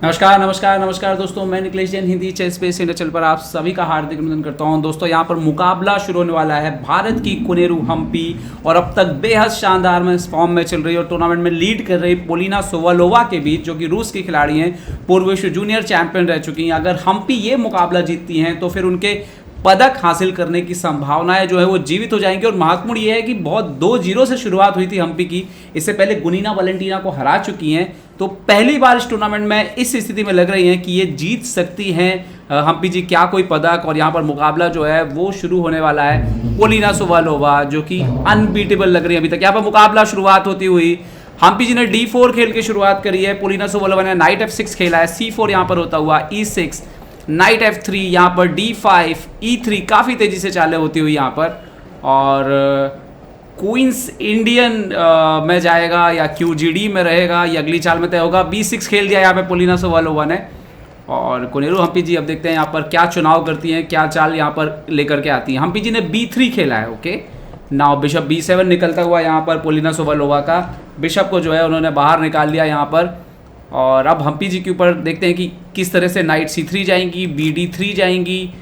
नमस्कार नमस्कार नमस्कार दोस्तों, मैं Niklesh Jain Hindi chess space India channel पर आप सभी का हार्दिक अभिनंदन करता हूं। दोस्तों यहां पर मुकाबला शुरू होने वाला है भारत की कोनेरू हम्पी और अब तक बेहद शानदार में फॉर्म में चल रही है और टूर्नामेंट में लीड कर रही पोलिना सोवालोवा के बीच, जो कि रूस की खिलाड़ी हैं, पूर्व विश्व जूनियर चैंपियन रह चुकी हैं। अगर हम्पी ये मुकाबला जीतती हैं तो फिर उनके पदक हासिल करने की संभावनाएं जो है वो जीवित हो जाएंगी। और महत्वपूर्ण ये है कि बहुत 2-0 से शुरुआत हुई थी हम्पी की, इससे पहले गुनीना वैलेंटिना को हरा चुकी हैं, तो पहली बार इस टूर्नामेंट में इस स्थिति में लग रही हैं कि ये जीत सकती हैं हम्पी जी क्या कोई पदक। और यहाँ पर मुकाबला जो है वो शुरू होने वाला है पोलिना सोवालोवा, जो कि अनबीटेबल लग रही है अभी तक। यहाँ पर मुकाबला शुरुआत होती हुई हम्पी जी ने D4 खेल के शुरुआत करी है, पोलिना सोवालोवा ने नाइट F6 खेला है, C4 यहाँ पर होता हुआ, E6, नाइट F3, यहाँ पर D5, E3, काफ़ी तेज़ी से चालें होती हुई यहाँ पर। और क्वींस इंडियन में जाएगा या QGD में रहेगा, ये अगली चाल में तय होगा। B6 खेल दिया यहाँ पे पोलिना सोवालोवा ने। और कोनेरू हम्पी जी अब देखते हैं यहाँ पर क्या चुनाव करती हैं, क्या चाल यहाँ पर लेकर के आती हैं। हम्पी जी ने B3 खेला है, ओके। नाउ बिशप B7 निकलता हुआ यहाँ पर पोलिना सोवालोवा का, बिशप को जो है उन्होंने बाहर निकाल लिया यहाँ पर। और अब हम्पी जी के ऊपर देखते हैं कि किस तरह से नाइट C3 जाएंगी, BD3 जाएंगी,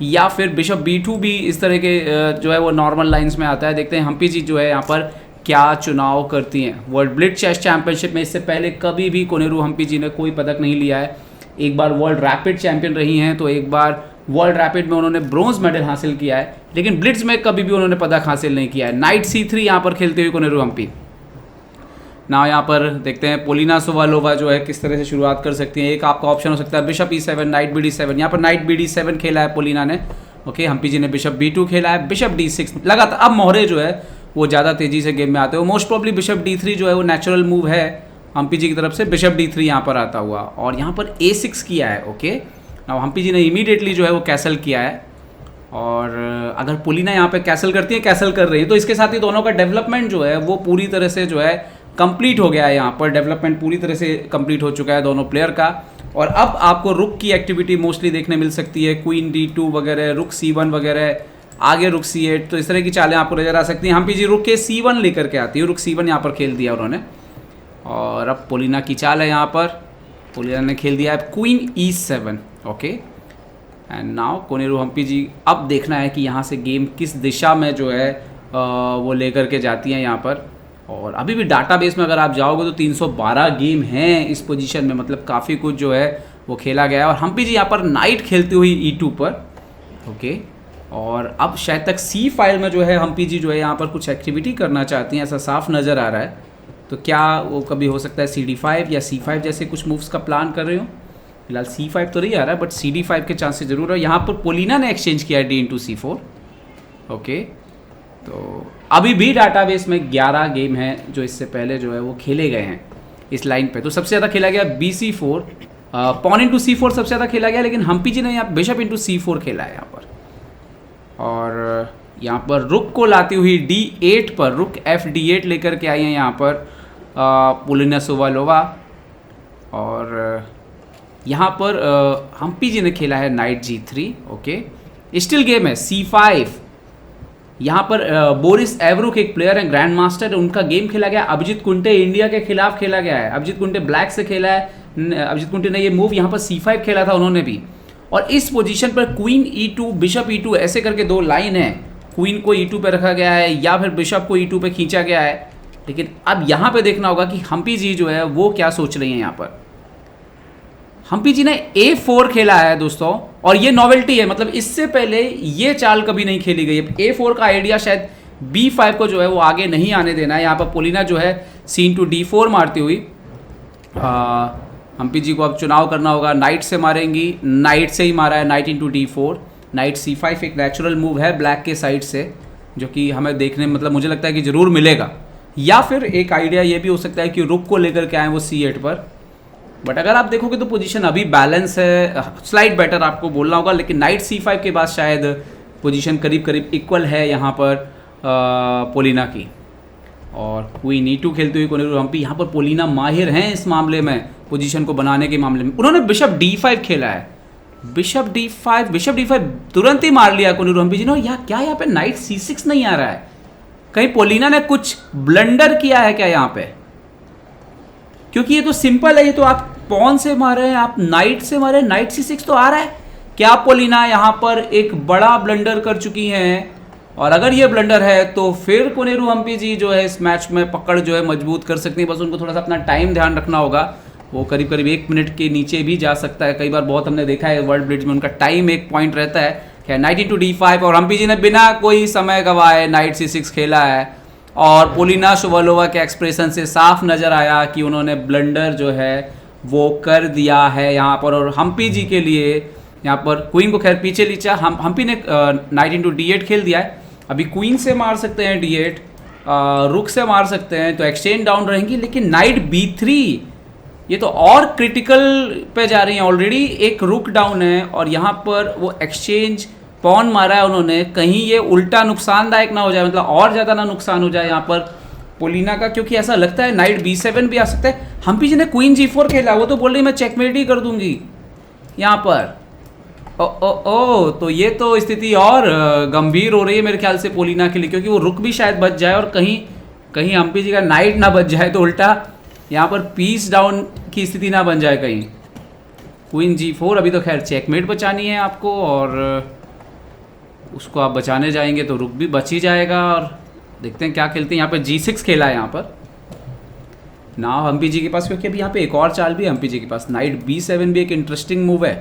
या फिर बिशप B2 भी इस तरह के जो है वो नॉर्मल लाइंस में आता है। देखते हैं हम्पी जी जो है यहाँ पर क्या चुनाव करती हैं। वर्ल्ड ब्लिट्ज चेस चैंपियनशिप में इससे पहले कभी भी कोनेरू हम्पी जी ने कोई पदक नहीं लिया है। एक बार वर्ल्ड रैपिड चैंपियन रही हैं, तो एक बार वर्ल्ड रैपिड में उन्होंने ब्रोंज मेडल हासिल किया है, लेकिन ब्लिट्ज में कभी भी उन्होंने पदक हासिल नहीं किया है। नाइट C3 यहाँ पर खेलते हुए कोनेरू हम्पी। ना यहाँ पर देखते हैं पोलिना सोवालोवा जो है किस तरह से शुरुआत कर सकती हैं। एक आपका ऑप्शन हो सकता है बिशप E7, नाइट BD7। यहाँ पर नाइट BD7 खेला है पोलिना ने, ओके। हम्पी जी ने बिशप B2 खेला है, बिशप D6 लगातार। अब मोहरे जो है वो ज़्यादा तेज़ी से गेम में आते हैं। मोस्ट प्रॉब्ली बिशप D3 जो है वो नेचुरल मूव है हम्पी जी की तरफ से, बिशप D3 यहाँ पर आता हुआ। और यहाँ पर A6 किया है, ओके। ना हम्पी जी ने इमीडिएटली जो है वो कैसल किया है। और अगर पोलिना यहाँ पे कैसल करती है, कैसल कर रही है, तो इसके साथ ही दोनों का डेवलपमेंट जो है वो पूरी तरह से जो है कंप्लीट हो गया है। यहाँ पर डेवलपमेंट पूरी तरह से कंप्लीट हो चुका है दोनों प्लेयर का। और अब आपको रुक की एक्टिविटी मोस्टली देखने मिल सकती है, क्वीन D2 वगैरह, रुक C1 वगैरह, आगे रुक C8, तो इस तरह की चालें आपको नजर आ सकती हैं। हम्पी जी रुक के C1 लेकर के आती है, रुक C1 यहाँ पर खेल दिया उन्होंने। और अब पोलिना की चाल है, यहाँ पर पोलिना ने खेल दिया है queen E7, okay. And now Koneru Humpy ji अब देखना है कि यहाँ से गेम किस दिशा में जो है वो लेकर के जाती हैं यहाँ पर। और अभी भी डाटाबेस में अगर आप जाओगे तो 312 गेम हैं इस पोजीशन में, मतलब काफ़ी कुछ जो है वो खेला गया है। और हम्पी जी यहाँ पर नाइट खेलती हुई E2 पर, ओके। और अब शायद तक C फाइल में जो है हम्पी जी जो है यहाँ पर कुछ एक्टिविटी करना चाहती हैं, ऐसा साफ नज़र आ रहा है। तो क्या वो कभी हो सकता है CD5 या C5 जैसे कुछ मूव्स का प्लान कर रहे हो? फिलहाल C5 तो नहीं आ रहा है, बट CD5 के चांसेस जरूर है। यहाँ पर पोलिना ने एक्सचेंज किया है D/C4, ओके। तो अभी भी डाटाबेस में 11 गेम हैं जो इससे पहले जो है वो खेले गए हैं इस लाइन पे। तो सबसे ज़्यादा खेला गया BC4, पॉन इंटू C4 सबसे ज़्यादा खेला गया, लेकिन हम्पी जी ने यहाँ बिशप इंटू C4 खेला है यहाँ पर। और यहाँ पर रुक को लाती हुई D8 पर, रुक FD8 लेकर के आई हैं यहाँ पर पोलिना सोवालोवा। और यहाँ पर हम्पी जी ने खेला है night G3, okay. Still game है C5। यहाँ पर बोरिस एवरुक एक प्लेयर है, ग्रैंड मास्टर, उनका गेम खेला गया। अभिजीत कुंटे इंडिया के खिलाफ खेला गया है, अभिजीत कुंटे ब्लैक से खेला है। अभिजीत कुंटे ने ये मूव यहाँ पर C5 खेला था उन्होंने भी। और इस पोजीशन पर क्वीन E2, बिशप E2 ऐसे करके दो लाइन है। क्वीन को E2 पे रखा गया है या फिर बिशप को E2 पे खींचा गया है। लेकिन अब यहाँ पे देखना होगा कि हम्पी जी जो है वो क्या सोच रही हैं। यहाँ पर हम्पी जी ने A4 खेला है दोस्तों, और ये नॉवेल्टी है, मतलब इससे पहले ये चाल कभी नहीं खेली गई है। A4 का आइडिया शायद B5 को जो है वो आगे नहीं आने देना है। यहाँ पर पोलिना जो है C/D4 मारती हुई हम्पी जी को अब चुनाव करना होगा। नाइट से मारेंगी, नाइट से ही मारा है, night into D4। Night C5 एक नेचुरल मूव है ब्लैक के साइड से, जो कि हमें देखने मतलब मुझे लगता है कि ज़रूर मिलेगा। या फिर एक आइडिया ये भी हो सकता है कि रुक को लेकर के आए वो C8 पर। बट अगर आप देखोगे तो पोजीशन अभी बैलेंस है, स्लाइड बेटर आपको बोलना होगा। लेकिन नाइट C5 के बाद शायद पोजीशन करीब करीब इक्वल है यहाँ पर पोलिना की। और क्वीन E2 खेलते हुए कोनेरू हम्पी, यहाँ पर पोलिना माहिर हैं इस मामले में, पोजीशन को बनाने के मामले में। उन्होंने बिशप D5 खेला है, बिशप D5 तुरंत ही मार लिया कोनेरू हम्पी जी ने। यहाँ क्या यहाँ पे नाइट C6 नहीं आ रहा है? कहीं पोलिना ने कुछ ब्लंडर किया है क्या यहाँ पे? क्योंकि ये तो सिंपल है, ये तो आप पॉन से मारे हैं, आप नाइट से मारे, नाइट C6 तो आ रहा है। क्या पोलिना यहाँ पर एक बड़ा ब्लंडर कर चुकी हैं, और अगर ये ब्लंडर है तो फिर कोनेरू हम्पी जी जो है इस मैच में पकड़ जो है मजबूत कर सकती है। बस उनको थोड़ा सा अपना टाइम ध्यान रखना होगा, वो करीब करीब 1 मिनट के नीचे भी जा सकता है। कई बार बहुत हमने देखा है वर्ल्ड ब्लिट्ज में उनका टाइम एक पॉइंट रहता है। खैर नाइट इंटू D5 और हम्पी जी ने बिना कोई समय गवाए नाइट C6 खेला है, और पोलिना शुवालोवा के एक्सप्रेशन से साफ नज़र आया कि उन्होंने ब्लंडर जो है वो कर दिया है यहाँ पर। और हम्पी जी के लिए यहाँ पर क्वीन को खैर पीछे लीचा, हम्पी ने नाइट इंटू D8 खेल दिया है। अभी क्वीन से मार सकते हैं D8, रुक से मार सकते हैं, तो एक्सचेंज डाउन रहेंगी। लेकिन नाइट B3 ये तो और क्रिटिकल पे जा रही हैं। ऑलरेडी एक रुक डाउन है और यहाँ पर वो एक्सचेंज पॉन मारा है उन्होंने, कहीं ये उल्टा नुकसानदायक ना हो जाए, मतलब और ज़्यादा ना नुकसान हो जाए यहाँ पर पोलिना का, क्योंकि ऐसा लगता है नाइट B7 भी आ सकता है। हम्पी जी ने क्वीन G4 खेला, वो तो बोल रही मैं चेकमेट ही कर दूंगी यहाँ पर। ओ तो ये तो स्थिति और गंभीर हो रही है मेरे ख्याल से पोलिना के लिए, क्योंकि वो रुक भी शायद बच जाए और कहीं हम्पी जी का नाइट ना बच जाए, तो उल्टा यहाँ पर पीस डाउन की स्थिति ना बन जाए कहीं। क्वीन G4 अभी तो खैर चेकमेट बचानी है आपको, और उसको आप बचाने जाएंगे तो रुक भी बच ही जाएगा। और देखते हैं क्या खेलते हैं। यहाँ पर G6 खेला है यहाँ पर ना हम्पी जी के पास, क्योंकि अभी यहाँ पे एक और चाल भी है हम्पी जी के पास। नाइट B7 भी एक इंटरेस्टिंग मूव है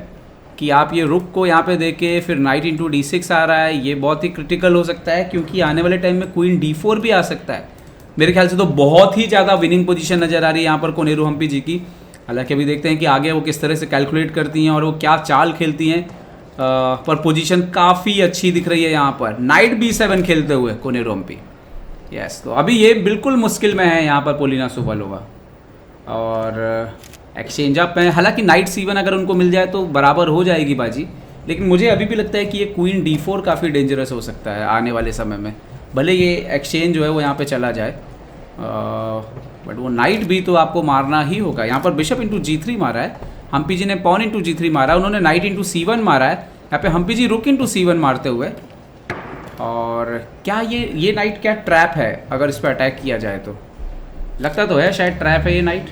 कि आप ये रुक को यहाँ पे देके फिर नाइट इंटू D6 आ रहा है, ये बहुत ही क्रिटिकल हो सकता है, क्योंकि आने वाले टाइम में क्वीन D4 भी आ सकता है। मेरे ख्याल से तो बहुत ही ज़्यादा विनिंग पोजीशन नज़र आ रही है यहाँ पर कोनेरू हम्पी जी की। हालांकि अभी देखते हैं कि आगे वो किस तरह से कैलकुलेट करती हैं और वो क्या चाल खेलती हैं, पर पोजीशन काफ़ी अच्छी दिख रही है यहाँ पर नाइट B7 खेलते हुए कोनेरू हम्पी। यस, तो अभी ये बिल्कुल मुश्किल में है यहाँ पर पोलिना शुवालोवा, और एक्सचेंज अप है। हालांकि नाइट C1 अगर उनको मिल जाए तो बराबर हो जाएगी बाजी, लेकिन मुझे अभी भी लगता है कि ये क्वीन D4 काफ़ी डेंजरस हो सकता है आने वाले समय में। भले ये एक्सचेंज जो है वो यहाँ पे चला जाए, बट वो नाइट भी तो आपको मारना ही होगा। यहाँ पर बिशप इंटू G3 मारा है, हम्पी जी ने पॉन इंटू G3 मारा है, उन्होंने नाइट इंटू C1 मारा है, यहाँ पे हम्पी जी रुक इंटू C1 मारते हुए। और क्या ये नाइट क्या ट्रैप है? अगर इस पर अटैक किया जाए तो लगता तो है शायद ट्रैप है ये नाइट।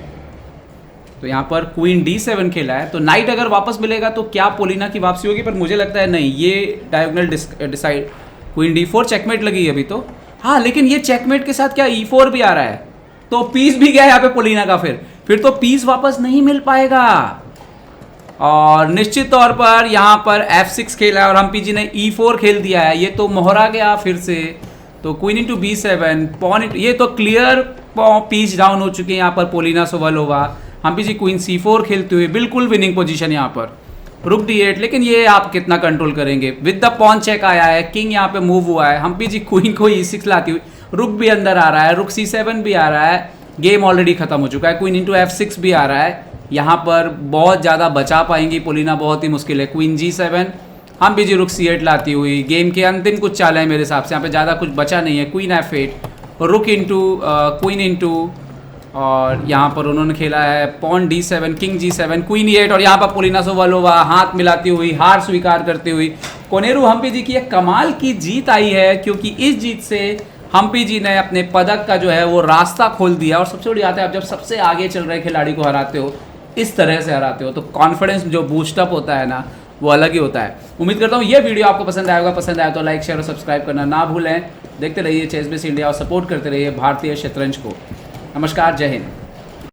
तो यहाँ पर क्वीन D7 खेला है, तो नाइट अगर वापस मिलेगा तो क्या पोलिना की वापसी होगी, पर मुझे लगता है नहीं, ये diagonal decide. Queen D4 checkmate लगी है अभी तो। हाँ, लेकिन ये चेकमेट के साथ क्या E4 भी आ रहा है, तो पीस भी गया यहाँ पे पोलिना का, फिर तो पीस वापस नहीं मिल पाएगा। और निश्चित तौर पर यहाँ पर F6 खेला है और हम्पी जी ने E4 खेल दिया है, ये तो मोहरा गया फिर से। तो क्वीन इंटू B7 पॉन, ये तो क्लियर पीस डाउन हो चुके हैं यहाँ पर पोलिना शुवालोवा। हम्पी जी क्वीन C4 खेलते हुए बिल्कुल विनिंग पोजीशन यहाँ पर, रुक D8, लेकिन ये आप कितना कंट्रोल करेंगे। विद द पॉन चेक आया है, किंग यहाँ पे मूव हुआ है, हम्पी जी क्वीन को E6 लाती हुई, रुक भी अंदर आ रहा है, रुक C7 भी आ रहा है, गेम ऑलरेडी खत्म हो चुका है। क्वीन इंटू F6 भी आ रहा है, यहाँ पर बहुत ज़्यादा बचा पाएंगी पोलिना, बहुत ही मुश्किल है। क्वीन G7, हम्पी जी रुक C8 लाती हुई, गेम के अंतिम कुछ चाल है मेरे हिसाब से, यहाँ पे ज़्यादा कुछ बचा नहीं है। क्वीन F8, रुक इंटू क्वीन इंटू, और यहाँ पर उन्होंने खेला है pawn D7, king G7, queen E8, और यहाँ पर पोलिना शुवालोवा हाथ मिलाती हुई, हार स्वीकार करती हुई कोनेरू हम्पी जी की एक कमाल की जीत आई है, क्योंकि इस जीत से हम्पी जी ने अपने पदक का जो है वो रास्ता खोल दिया। और सबसे बड़ी बात है, आप जब सबसे आगे चल रहे खिलाड़ी को हराते हो, इस तरह से हराते हो, तो कॉन्फिडेंस जो बूस्टअप होता है ना, वो अलग ही होता है। उम्मीद करता हूँ ये वीडियो आपको पसंद आएगा, पसंद आया तो लाइक शेयर और सब्सक्राइब करना ना भूलें। देखते रहिए चेस बेस इंडिया और सपोर्ट करते रहिए भारतीय शतरंज को। नमस्कार, जय हिंद।